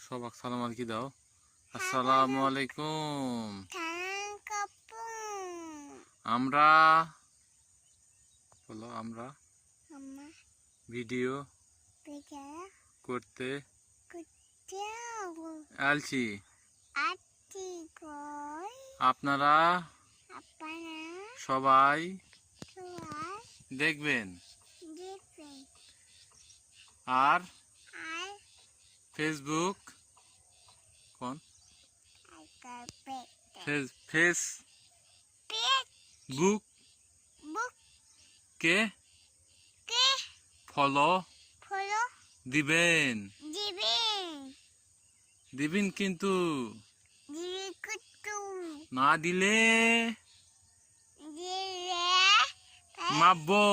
সবাক সালাম আলাইকুম দাও। আসসালামু আলাইকুম। আমরা বলো আমরা ভিডিও করতে আলছি। আপনারা সবাই দেখবেন আর ফেসবুক কোন ফেসবুক কে ফলো দিবেন দিবেন কিন্তু না দিলে মাপবো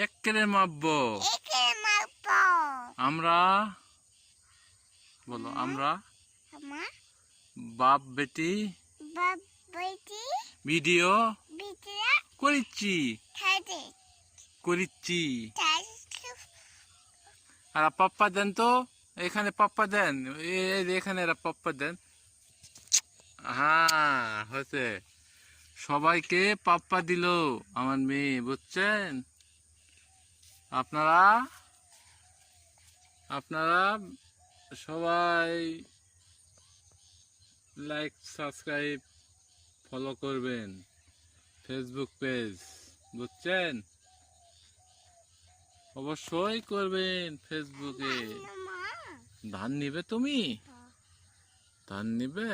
একেবারে মাপবো। আমরা বলো আমরা বাপ বেটি ভিডিও করিচ্ছি আর পাপ্পা দেন তো, এখানে পাপ্পা দেন, এখানে পাপ্পা দেন। হ্যাঁ হয়েছে, সবাইকে পাপ্পা দিল আমার মেয়ে, বুঝছেন? আপনারা সবাই লাইক সাবস্ক্রাইব ফলো করবেন ফেসবুক পেজ, বুঝছেন? অবশ্যই করবেন ফেসবুকে। ধান নিবে তুমি? ধান নিবে?